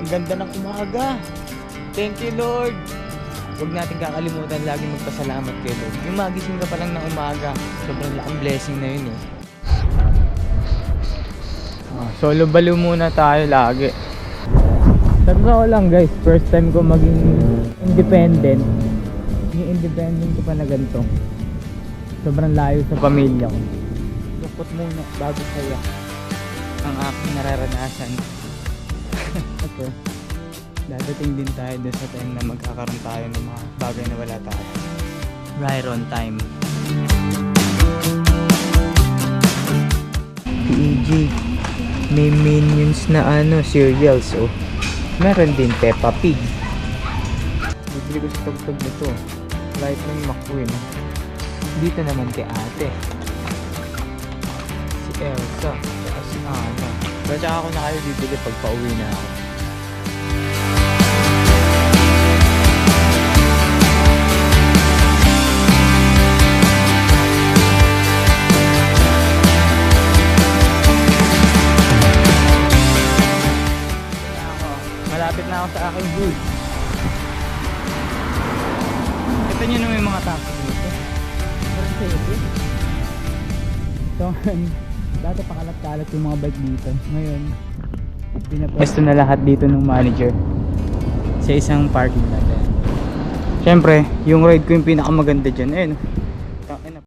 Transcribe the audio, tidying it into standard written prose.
ganda ng umaga. Thank you, Lord. Huwag natin kakalimutan lagi magpasalamat kay Lord. Yung magising ka pa lang ng umaga, sobrang laking blessing na yun eh. Solo baliw muna tayo lagi. Tagsa ko lang guys, first time ko maging independent. Yung independent ko pa na ganito. Sobrang layo sa pamilya ko. Lukot muna bago saya ang aking nararanasan. Okay. Dadating din tayo dun sa time na magkakaroon tayo ng mga bagay na wala tayo. Right on time. PEG, may minions na cereals oh. Meron din Peppa Pig. Bibili ko sa tugtog nito. Lightning McQueen. Dito naman kay ate. Si Elsa. Saka si Anna. Pero tsaka ako na kayo bibili pag pauwi na ako. Malapit na ako sa aking booth. Kita nyo na may mga taxi dito. Parang safe eh. So, dati pakalat-kalat yung mga bike dito. Ngayon, pinapwesto na lahat dito ng manager sa isang parking lot. Siyempre, yung ride ko yung pinakamaganda dyan. Ayun.